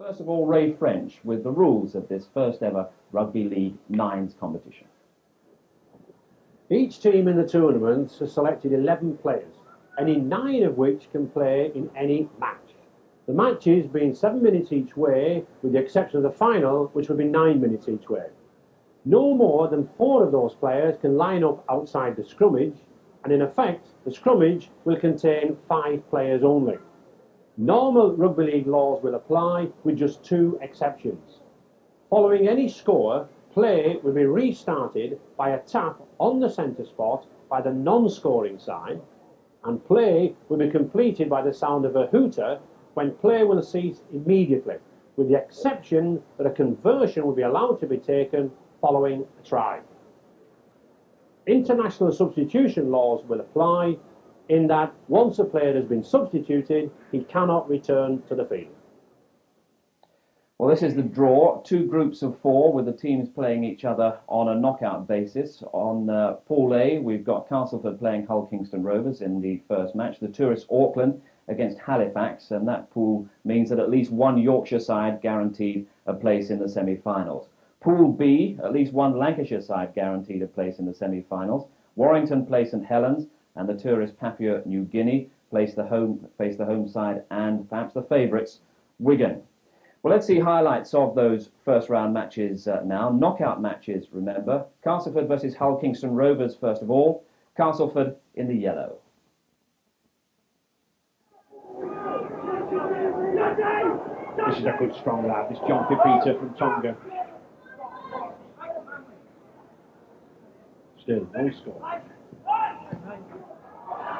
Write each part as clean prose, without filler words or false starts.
First of all, Ray French with the rules of this first ever Rugby League Nines competition. Each team in the tournament has selected 11 players, any 9 of which can play in any match. The matches being 7 minutes each way, with the exception of the final, which will be 9 minutes each way. No more than 4 of those players can line up outside the scrummage, and in effect, the scrummage will contain 5 players only. Normal rugby league laws will apply, with just 2 exceptions. Following any score, play will be restarted by a tap on the centre spot by the non-scoring side, and play will be completed by the sound of a hooter when play will cease immediately, with the exception that a conversion will be allowed to be taken following a try. International substitution laws will apply, in that once a player has been substituted, he cannot return to the field. Well, this is the draw. 2 groups of 4 with the teams playing each other on a knockout basis. On Pool A, we've got Castleford playing Hull Kingston Rovers in the first match. The Tourists Auckland against Halifax, and that pool means that at least one Yorkshire side guaranteed a place in the semi-finals. Pool B, at least one Lancashire side guaranteed a place in the semi-finals. Warrington play St Helens, and the tourist Papua New Guinea face the home side and perhaps the favourites Wigan. Well, let's see highlights of those first round matches now. Knockout matches, remember. Castleford versus Hull Kingston Rovers first of all. Castleford in the yellow. This is a good strong lad, this John Pipita from Tonga. Still, no score.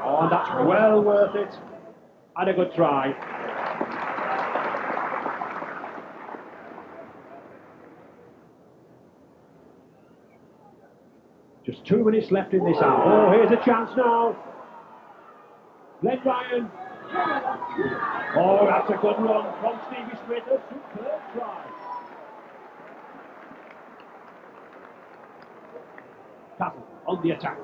Oh, and that's well worth it. And a good try. Just 2 minutes left in this half. Oh, here's a chance now. Glenn Ryan. Oh, that's a good run from Stevie Smith. A superb try. Castle on the attack.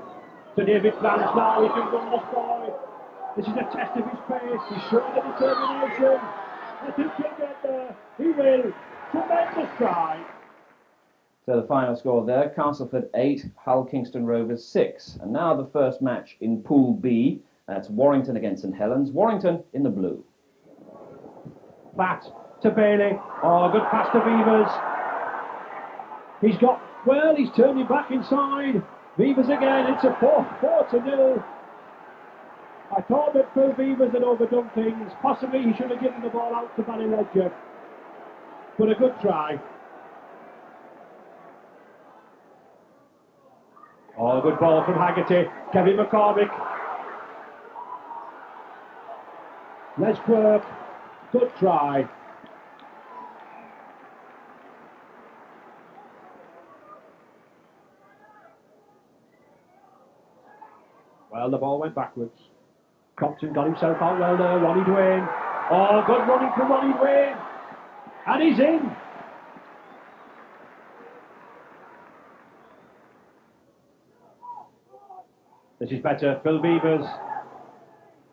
To David Flans now. He can run this boy. This is a test of his pace. He's showing the determination. I think he'll get there. He will. Tremendous try. So the final score there, Castleford 8, Hull Kingston Rovers 6. And now the first match in Pool B. That's Warrington against St Helens. Warrington in the blue. Flat to Bailey. Oh, good pass to Beavers. He's turning back inside. Beavers again, it's a 4-0. I thought that Phil Beavers had overdone things. Possibly he should have given the ball out to Barry Ledger. But a good try. Oh, good ball from Haggerty. Kevin McCormick. Les Quirk. Good try. Well, the ball went backwards. Compton got himself out well there. Ronnie Dwayne. Oh, good running from Ronnie Dwayne. And he's in. This is better. Phil Beavers.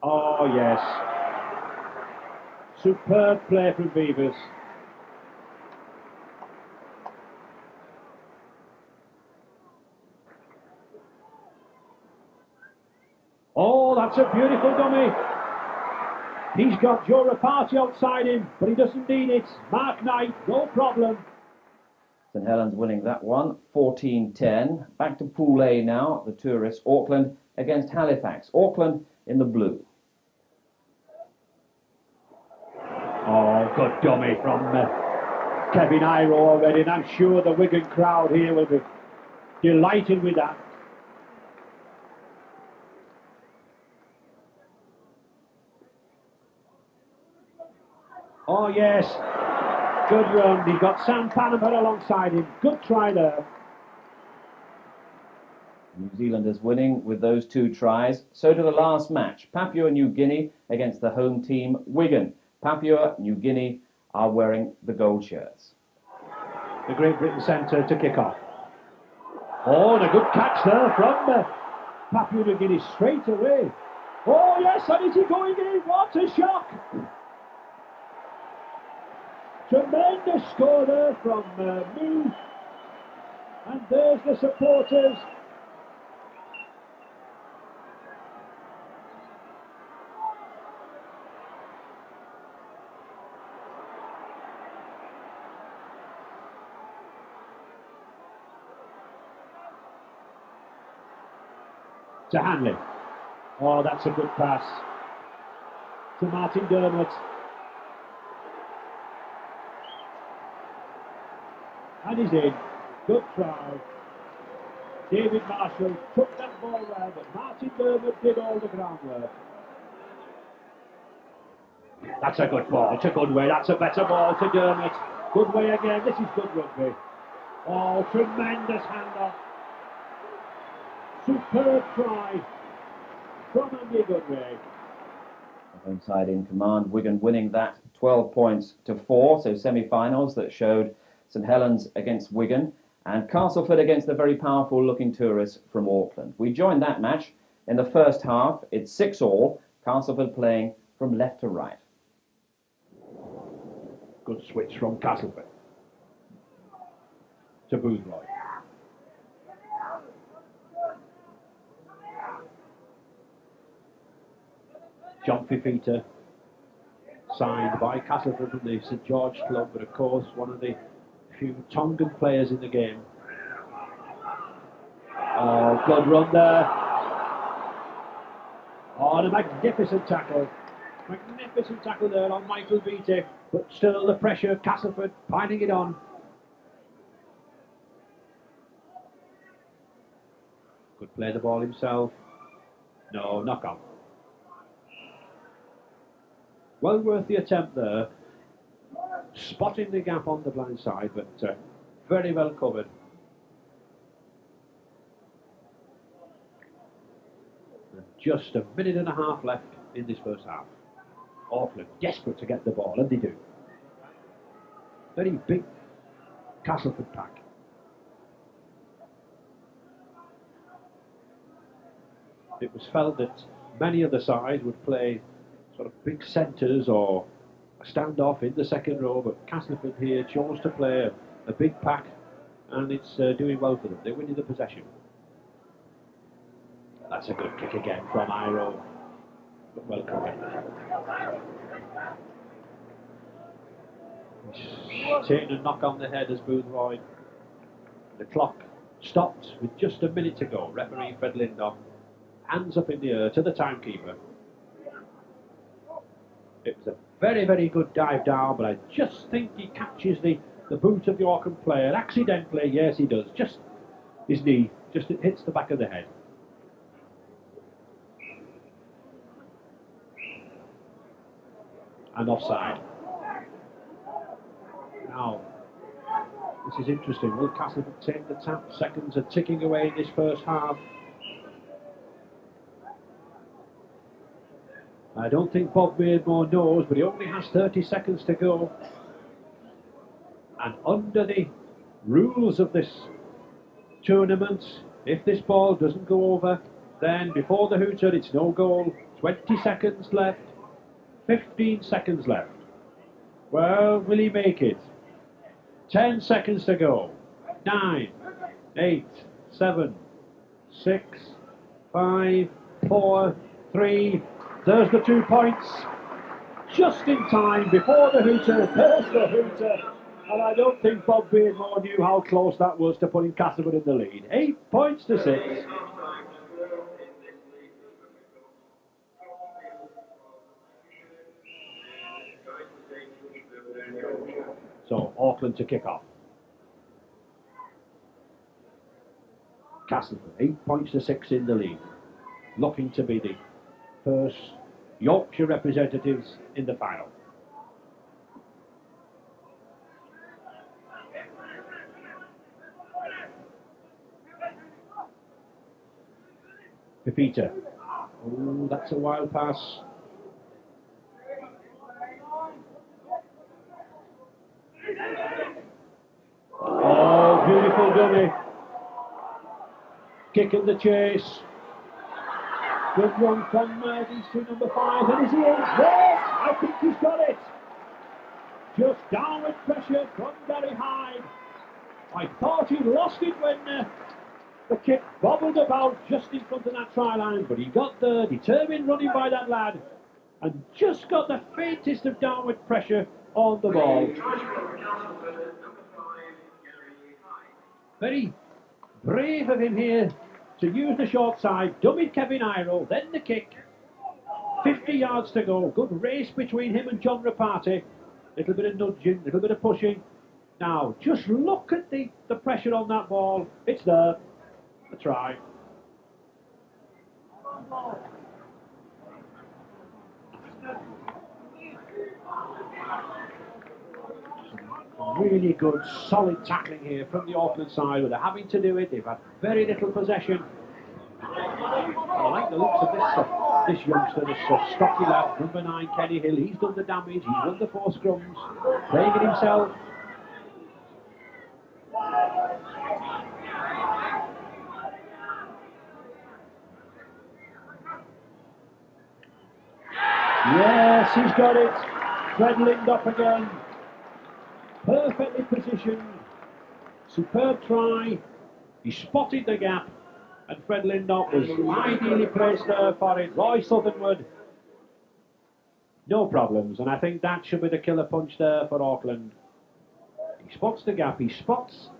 Oh, yes. Superb play from Beavers. Oh, that's a beautiful dummy. He's got Joe Rapati outside him, but he doesn't need it. Mark Knight, no problem. St Helens winning that one, 14-10. Back to Pool A now, the Tourists Auckland against Halifax. Auckland in the blue. Oh, good dummy from Kevin Iro already, and I'm sure the Wigan crowd here will be delighted with that. Oh, yes. Good run. He's got Sam Panama alongside him. Good try there. New Zealanders winning with those 2 tries. So to the last match, Papua New Guinea against the home team Wigan. Papua New Guinea are wearing the gold shirts. The Great Britain centre to kick off. Oh, and a good catch there from Papua New Guinea straight away. Oh, yes, and is he going in? What a shock! Tremendous score there from Moo. And there's the supporters. To Hanley. Oh, that's a good pass. To Martin Dermott. And he's in. Good try. David Marshall took that ball well, but Martin Dermott did all the groundwork. That's a good ball to Goodway. That's a better ball to Dermott. Goodway again. This is good rugby. Oh, tremendous handoff. Superb try from Andy Goodway. The home side in command. Wigan winning that 12 points to 4. So semi-finals that showed St Helens against Wigan and Castleford against the very powerful looking tourists from Auckland. We joined that match in the first half. It's 6-all. Castleford playing from left to right. Good switch from Castleford to Boothroyd. John Fifita, signed by Castleford from the St George Club, but of course one of the few Tongan players in the game. Oh, good run there. Oh, and a magnificent tackle. Magnificent tackle there on Michael Beattie, but still the pressure, Castleford piling it on. Could play the ball himself. No, knock on. Well worth the attempt there. Spotting the gap on the blind side, but very well covered. And just a minute and a half left in this first half. Auckland desperate to get the ball, and they do. Very big Castleford pack. It was felt that many of the sides would play sort of big centres or a standoff in the second row, but Castleford here chose to play a big pack, and it's doing well for them. They're winning the possession. That's a good kick again from Iro, but well covered. Taking a knock on the head as Boothroyd. The clock stopped with just a minute to go. Referee Fred Lindon, hands up in the air to the timekeeper. It was a very, very good dive down, but I just think he catches the boot of the Auckland player accidentally. Yes, he does. Just his knee, just it hits the back of the head. And offside. Now, this is interesting. Will Castleford take the tap? Seconds are ticking away in this first half. I don't think Bob Beardmore knows, but he only has 30 seconds to go. And under the rules of this tournament, if this ball doesn't go over, then before the hooter, it's no goal. 20 seconds left. 15 seconds left. Well, will he make it? 10 seconds to go. 9, 8, 7, 6, 5, 4, 3. There's the 2 points. Just in time before the hooter. There's the hooter. And I don't think Bob Beardmore knew how close that was to putting Castleford in the lead. 8 points to 6. So Auckland to kick off. Castleford 8 points to 6 in the lead, looking to be the first Yorkshire representatives in the final. Fifita. Oh, that's a wild pass. Oh, beautiful dummy. Kick in the chase. Good run from DC number 5. And is he in? Yes! I think he's got it. Just downward pressure from Gary Hyde. I thought he'd lost it when the kick bobbled about just in front of that try line, but he got the determined running by that lad and just got the faintest of downward pressure on the ball. Very brave of him here to use the short side, dummied Kevin Iroh, then the kick. 50 yards to go, good race between him and John Rapati. Little bit of nudging, little bit of pushing. Now, just look at the pressure on that ball. It's there. A try. Really good, solid tackling here from the Auckland side. Where they're having to do it, they've had very little possession. I like the looks of this youngster, this stocky lad, number 9, Kenny Hill. He's done the damage, he's won the 4 scrums, playing it himself. Yes, he's got it. Fred Lindop again. Perfectly positioned. Superb try. He spotted the gap. And Fred Lindop was ideally placed there for it. Roy Southernwood. No problems. And I think that should be the killer punch there for Auckland. He spots the gap. He spots.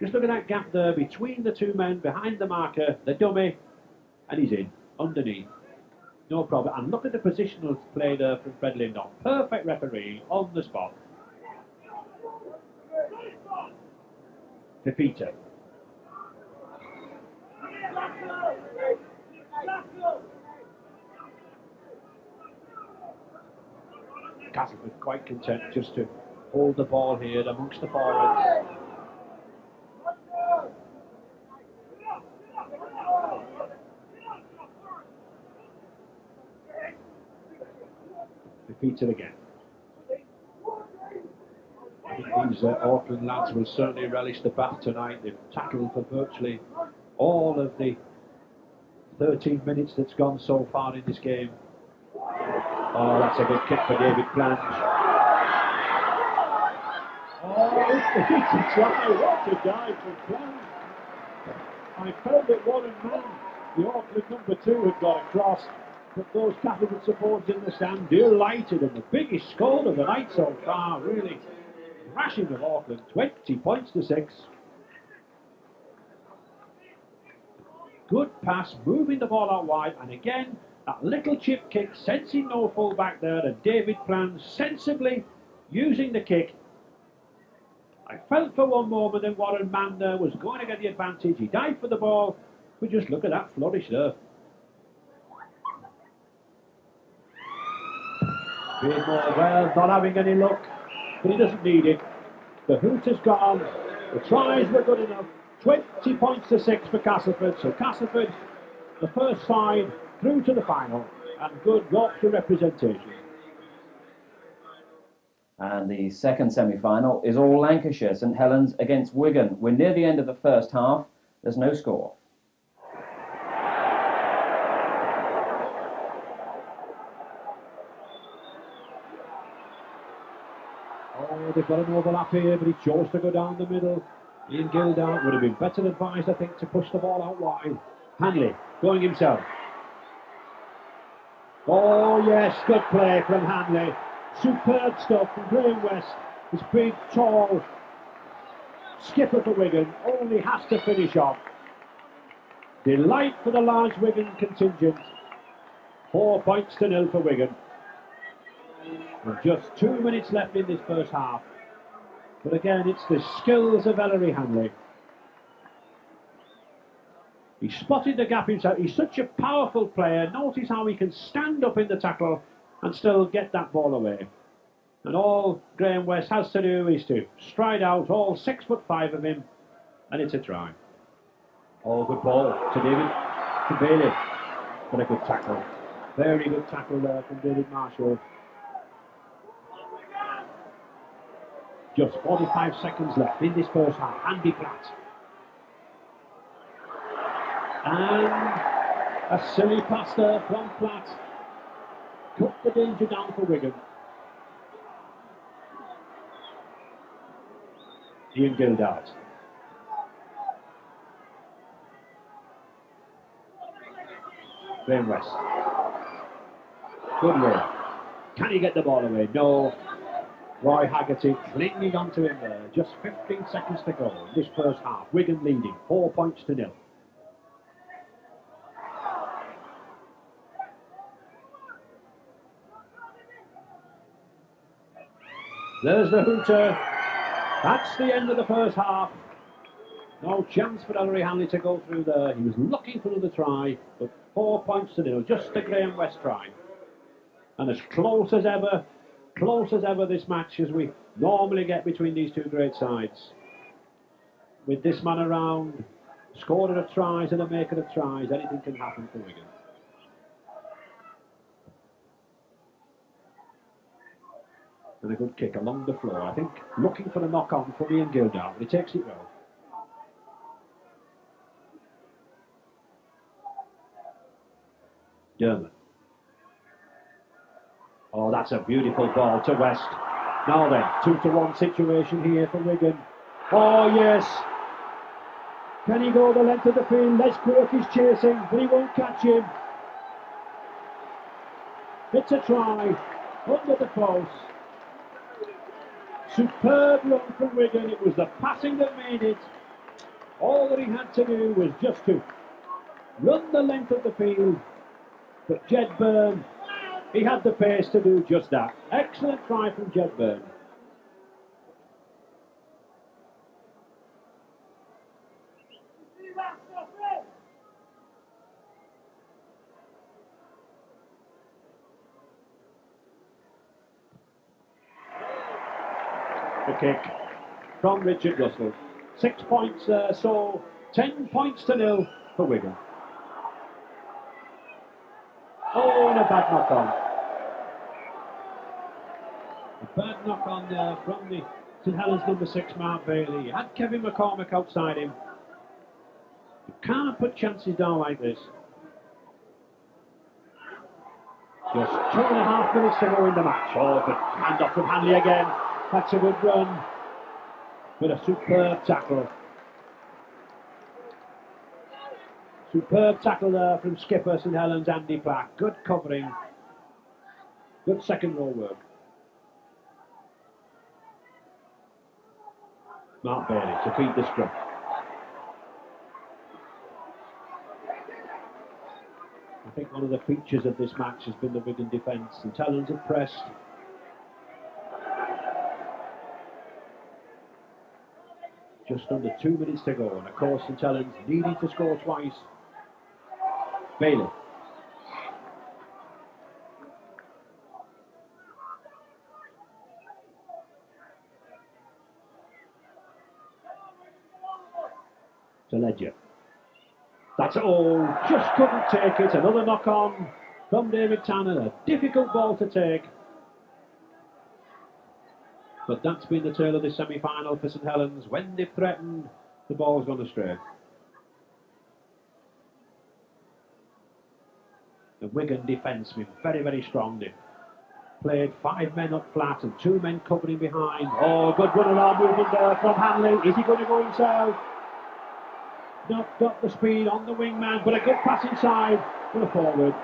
Just look at that gap there between the 2 men behind the marker, the dummy. And he's in. Underneath. No problem. And look at the positional play there from Fred Lindop. Perfect referee on the spot. Defeater. Castleford quite content just to hold the ball here amongst the forwards. Defeater again. I think these Auckland lads will certainly relish the bath tonight. They've tackled for virtually all of the 13 minutes that's gone so far in this game. Oh, that's a good kick for David Plange. Oh, it's a try. What a dive from Plange. I felt that Warren Mann, the Auckland number 2, had got across, but those Castleford supporters in the stand delighted, and the biggest score of the night so far, really. Thrashing of Auckland, 20 points to 6. Good pass, moving the ball out wide, and again, that little chip kick, sensing no full back there, and David Plange sensibly using the kick. I felt for one moment that Warren Mann there was going to get the advantage. He dived for the ball, but just look at that flourish there. Beardmore, well, not having any luck, but he doesn't need it. The hoot has gone, the tries were good enough. 20 points to 6 for Castleford. So Castleford, the first side, through to the final, and good Yorkshire representation. And the second semi-final is all Lancashire, St Helens against Wigan. We're near the end of the first half. There's no score. Oh, they've got an overlap here, but he chose to go down the middle. Ian Gildart would have been better advised, I think, to push the ball out wide. Hanley going himself. Oh yes, good play from Hanley. Superb stuff from Graham West. This big, tall skipper for Wigan only has to finish off. Delight for the large Wigan contingent. 4 points to 0 for Wigan. With just 2 minutes left in this first half. But again, it's the skills of Ellery Hanley. He spotted the gap himself. He's such a powerful player. Notice how he can stand up in the tackle and still get that ball away. And all Graham West has to do is to stride out, all 6'5" of him, and it's a try. Oh, good ball to David, to Bailey. But a good tackle. Very good tackle there from David Marshall. Just 45 seconds left in this first half. Andy Platt. And a silly pass there from Platt. Cut the danger down for Wigan. Ian Gildart. Graham West. Good way. Can he get the ball away? No. Roy Haggerty clinging onto him there. Just 15 seconds to go in this first half. Wigan leading 4 points to 0. There's the hooter. That's the end of the first half. No chance for Ellery Hanley to go through there. He was looking for another try, but 4 points to 0. Just the Graham West try. And as close as ever this match as we normally get between these two great sides. With this man around, scorer of tries and a maker of tries, anything can happen for Wigan. And a good kick along the floor. I think looking for a knock-on from Ian Gildart, but he takes it well. Dermot. Oh, that's a beautiful ball to West. Now then, 2-1 situation here for Wigan. Oh, yes. Can he go the length of the field? Les Quirk is chasing, but he won't catch him. It's a try. Under the post. Superb run from Wigan. It was the passing that made it. All that he had to do was just to run the length of the field. But Jed Byrne, he had the pace to do just that. Excellent try from Jed Byrne. The kick from Richard Russell. 6 points there, so 10 points to 0 for Wigan. Oh, and a bad knock-on. A bad knock-on there from the St Helens number 6, Mark Bailey. He had Kevin McCormick outside him. You can't put chances down like this. Just 2.5 minutes to go in the match. Oh, good hand off from Hanley again. That's a good run. But a superb tackle. Superb tackle there from skipper St Helens, Andy Plack. Good covering. Good second row work. Mark Bailey to feed the scrum. I think one of the features of this match has been the Wigan defence. St Helens have pressed. Just under 2 minutes to go, and of course St Helens needing to score twice. Bailey. To Ledger. That's all, just couldn't take it. Another knock on from David Tanner. A difficult ball to take. But that's been the tale of this semi-final for St Helens. When they've threatened, the ball's gone astray. The Wigan defence been very, very strong. They played 5 men up flat and 2 men covering behind. Oh, good run-around movement there from Hanley. Is he going to go himself? Not got the speed on the wingman, but a good pass inside for the forward.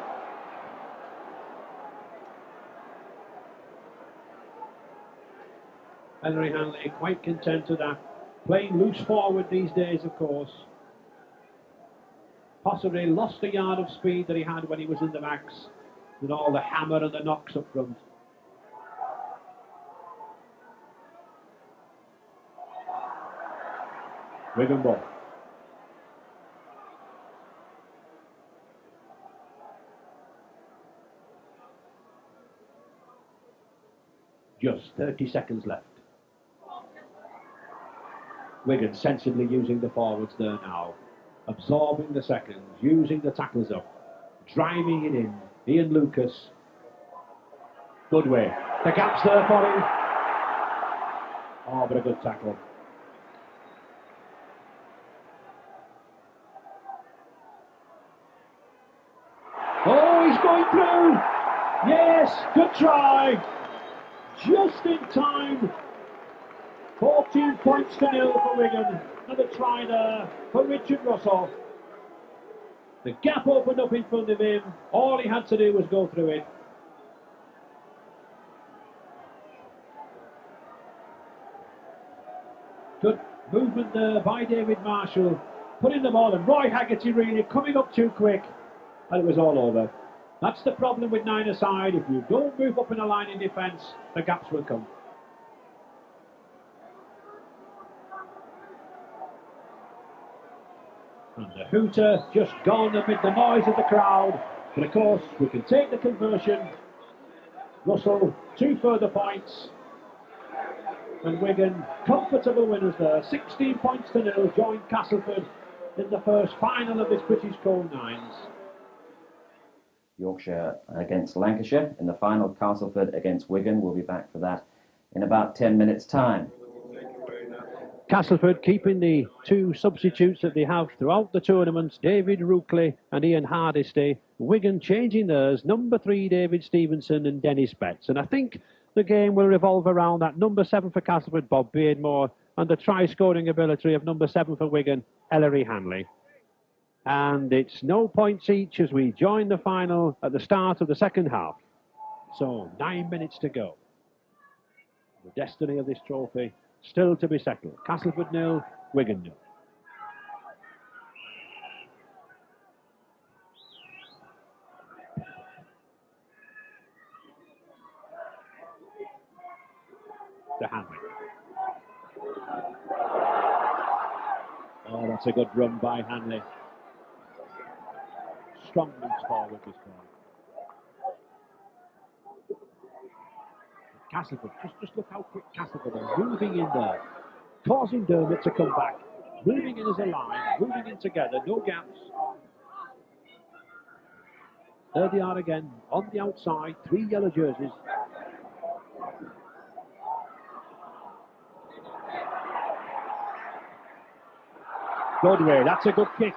Ellery Hanley quite content with that. Playing loose forward these days, of course. Possibly lost a yard of speed that he had when he was in the max, with all the hammer and the knocks up front. Wigan ball. Just 30 seconds left. Wigan sensibly using the forwards there now. Absorbing the seconds, using the tacklers up. Driving it in. Ian Lucas. Good way. The gap's there for him. Oh, but a good tackle. Oh, he's going through. Yes, good try. Just in time. 14 points to nil for Wigan. Another try there for Richard Russell. The gap opened up in front of him. All he had to do was go through it. Good movement there by David Marshall, putting the ball in. Roy Haggerty really coming up too quick, and it was all over. That's the problem with nine-a-side. If you don't move up in a line in defence, the gaps will come. And the hooter just gone amid the noise of the crowd. But of course, we can take the conversion. Russell, 2 further points. And Wigan, comfortable winners there. 16 points to nil, join Castleford in the first final of this British Code Nines. Yorkshire against Lancashire in the final. Castleford against Wigan. We'll be back for that in about 10 minutes' time. Castleford keeping the 2 substitutes that they have throughout the tournament, David Rookley and Ian Hardisty. Wigan changing theirs, number 3 David Stevenson and Dennis Betts. And I think the game will revolve around that number 7 for Castleford, Bob Beardmore, and the try-scoring ability of number 7 for Wigan, Ellery Hanley. And it's no points each as we join the final at the start of the second half. So 9 minutes to go. The destiny of this trophy still to be settled. Castleford 0, Wigan 0. To Hanley. Oh, that's a good run by Hanley. Strong moves forward this ball. Castleford, just look how quick Castleford are moving in there, causing Dermot to come back, moving in as a line, moving in together, no gaps. There they are again, on the outside, 3 yellow jerseys. Goodway, that's a good kick.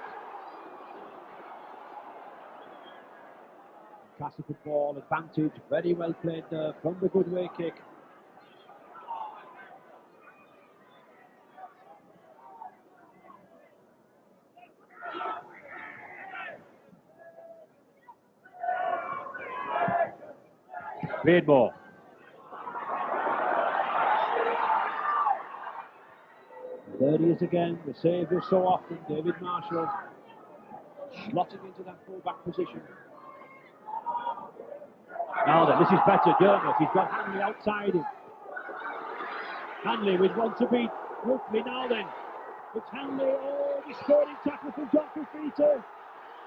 Castleford ball advantage, very well played there from the Goodway kick. Beardmore. There he is again, the saviour so often, David Marshall, slotting into that full-back position. Now then, this is better, Dermot. He's got Hanley outside him. Hanley with one to beat. Rookley now then. It's Hanley. Oh, the scoring tackle from John Fifita.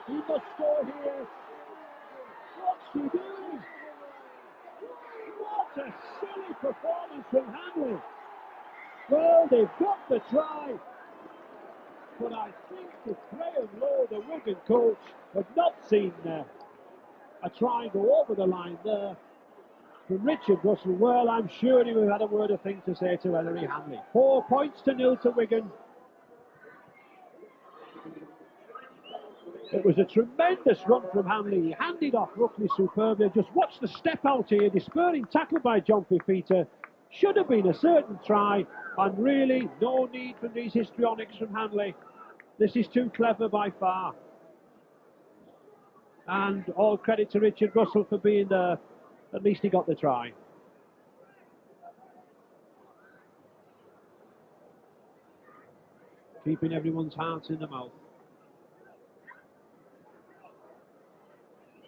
He must score here. What's he doing? What a silly performance from Hanley. Well, they've got the try. But I think that Graham Lowe, the Wigan coach, have not seen a try go over the line there from Richard Russell. Well, I'm sure he would have had a word of thing to say to Ellery Hanley. 4 points to nil to Wigan. It was a tremendous run from Hanley. He handed off Rookley superbly. Just watch the step out here. The spurring tackle by John Fifita. Should have been a certain try. And really, no need for these histrionics from Hanley. This is too clever by far. And all credit to Richard Russell for being there. At least he got the try. Keeping everyone's hearts in the mouth.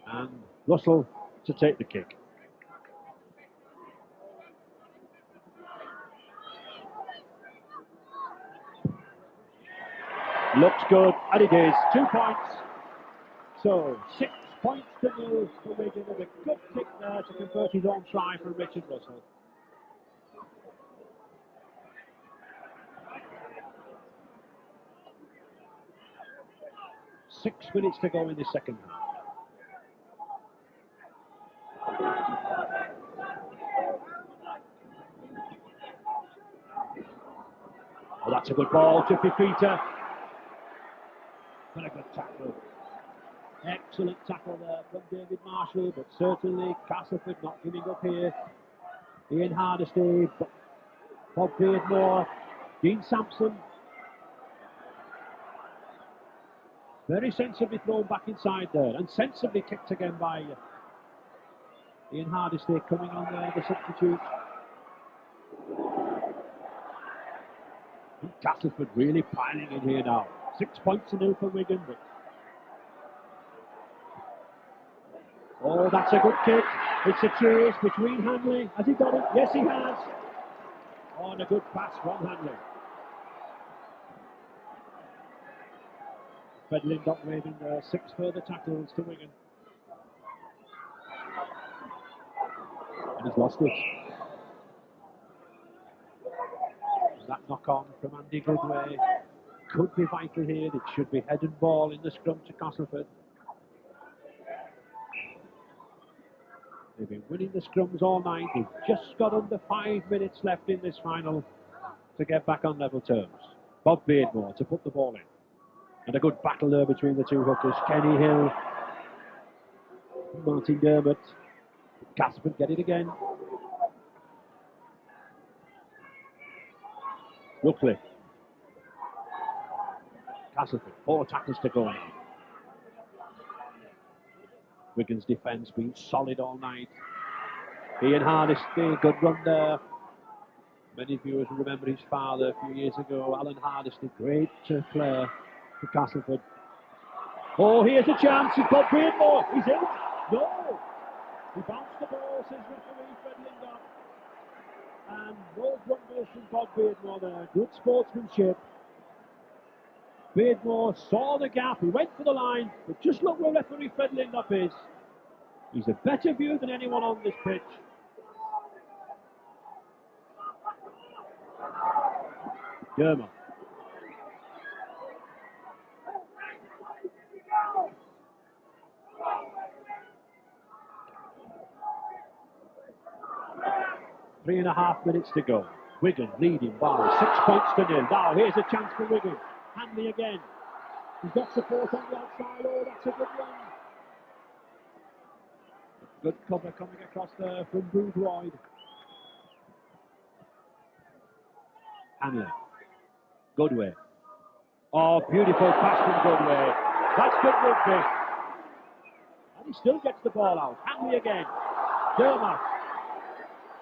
And Russell to take the kick. Looks good, and it is. 2 points. So 6 points to nil for Wigan, with a good kick there to convert his own try from Richard Russell. Six minutes to go in the second half. Oh, that's a good ball to Fifita. Very good tackle. Excellent tackle there from David Marshall, but certainly Castleford not giving up here. Ian Hardisty Bob Beardmore, Dean Sampson. Very sensibly thrown back inside there, and sensibly kicked again by Ian Hardisty coming on there, the substitute. And Castleford really piling in here now. 6 points to nil for Wigan. But oh, that's a good kick. It's a chase between Hanley. Has he got it? Yes, he has. Oh, and a good pass from Hanley. Fred Lindop waving 6 further tackles to Wigan. And he's lost it. That knock on from Andy Goodway could be vital here. It should be head and ball in the scrum to Castleford. They've been winning the scrums all night. They've just got under 5 minutes left in this final to get back on level terms. Bob Beardmore to put the ball in. And a good battle there between the two hookers. Kenny Hill, Martin Dermott. Castleford get it again. Ruckley. Castleford, 4 tackles to go. Wigan's defence been solid all night. Ian Hardisty, good run there. Many viewers will remember his father a few years ago, Alan Hardisty, great player for Castleford. Oh, here's a chance. It's Bob Beardmore. He's in. No. He bounced the ball, says referee Fred Lindop. And no grumbles from Bob Beardmore there. Good sportsmanship. Beardmore saw the gap. He went for the line. But just look where referee Fred Lindop is. He's a better view than anyone on this pitch. Dermott. Three and a half minutes to go. Wigan leading by 6 points to nil. Now here's a chance for Wigan. Hanley again. He's got support on the outside. Oh, that's a good run. Good cover coming across there from Boothroyd. Hanley. Goodway. Oh, beautiful pass from Goodway. That's good rugby. And he still gets the ball out. Hanley again. Dermott.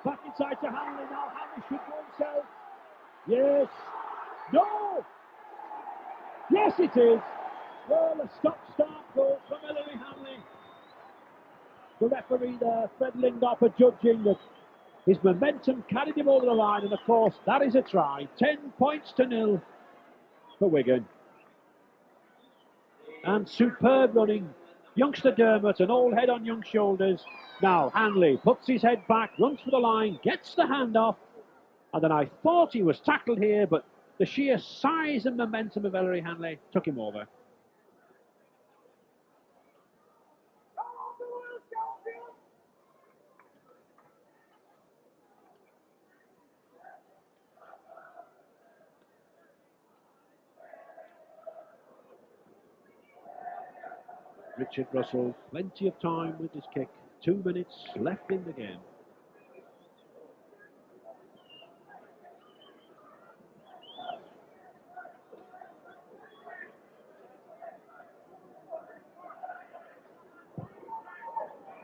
Back inside to Hanley now. Hanley should go himself. Yes. No. Yes, it is. Well, a stop-start goal from Ellery Hanley. The referee there, Fred Lindop, judging that his momentum carried him over the line, and of course, that is a try. 10 points to nil for Wigan. And superb running. Youngster Dermott, an old head on young shoulders. Now, Hanley puts his head back, runs for the line, gets the hand off. And then I thought he was tackled here, but the sheer size and momentum of Ellery Hanley took him over. Richard Russell, plenty of time with his kick. 2 minutes left in the game.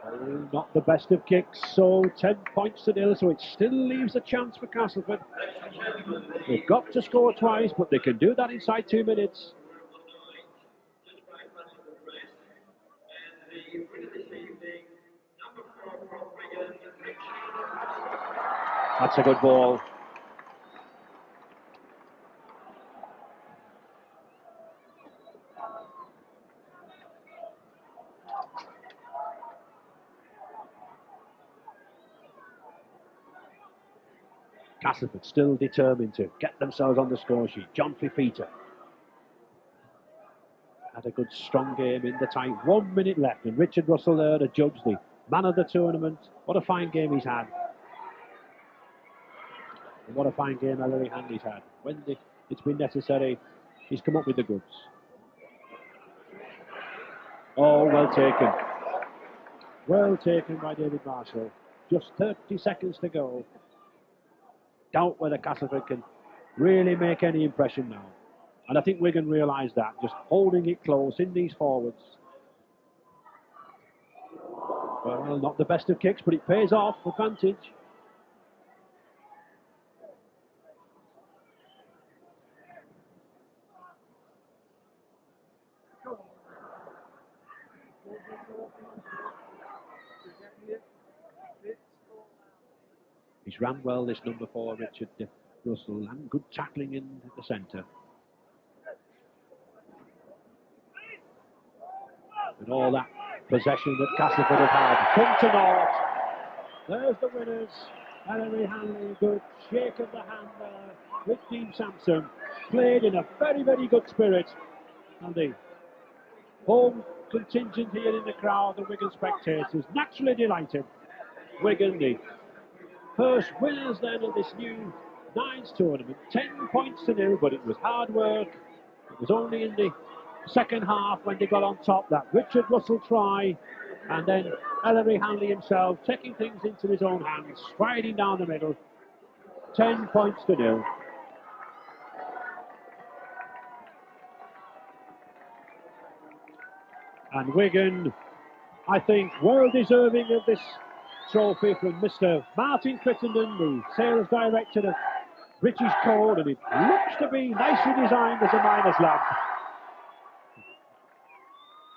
Oh, not the best of kicks, so 10 points to nil, so it still leaves a chance for Castleford. They've got to score twice, but they can do that inside 2 minutes. That's a good ball. Castleford still determined to get themselves on the score sheet. John Fifita had a good strong game in the tight. 1 minute left, and Richard Russell there to judge the man of the tournament. What a fine game he's had. And what a fine game Ellery Hanley's had. When it's been necessary, he's come up with the goods. Oh, well taken. Well taken by David Marshall. Just 30 seconds to go. doubt whether Castleford can really make any impression now. And I think Wigan realise that, just holding it close in these forwards. Well, not the best of kicks, but it pays off. Advantage. He's ran well, this number 4, Richard Russell, and good tackling in the centre. And all that possession that Castleford have had come to naught. There's the winners. Ellery Hanley, good shake of the hand there with Dean Sampson. Played in a very, very good spirit. And the home contingent here in the crowd, the Wigan spectators, naturally delighted. Wigan, the first winners then of this new Nines tournament. 10 points to 0, but it was hard work. It was only in the second half when they got on top that Richard Russell try, and then Ellery Hanley himself taking things into his own hands, striding down the middle. 10 points to 0. And Wigan, I think, well deserving of this trophy from Mr. Martin Crittenden, the sales director of British Code, and it looks to be nicely designed as a miner's lamp.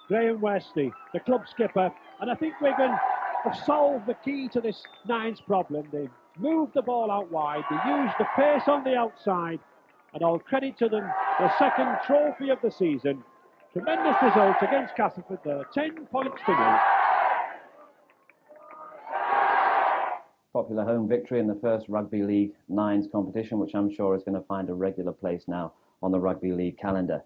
Graham West, the club skipper, and I think Wigan have solved the key to this Nines problem. They moved the ball out wide, they used the pace on the outside, and all credit to them, the second trophy of the season. Tremendous result against Castleford there, 10 points to 0. Popular home victory in the first Rugby League Nines competition, which I'm sure is going to find a regular place now on the Rugby League calendar.